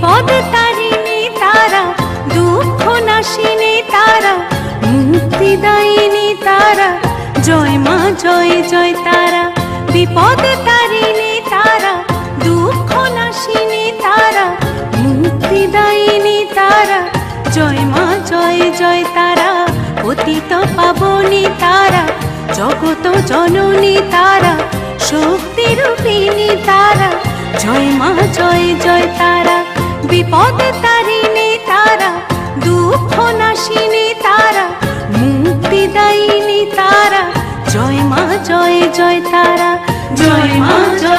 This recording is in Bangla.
বিপদ তারিণী তারা, দুঃখ নাশিনী তারা, মুক্তিদায়িনী তারা, জয় মা জয় জয় তারা। বিপদ তারিণী তারা, দুঃখ নাশিনী তারা, মুক্তিদায়িনী তারা, জয় মা জয় জয় তারা। পতিত পাবনী তারা, জগত জননী তারা, শক্তি রূপিণী তারা, জয় মা জয় জয় তারা। বিপদ তারিণী তারা, দুঃখ নাশিনী তারা, মুক্তিদায়িনী তারা, জয় মা জয় জয় তারা, জয় মা জয়।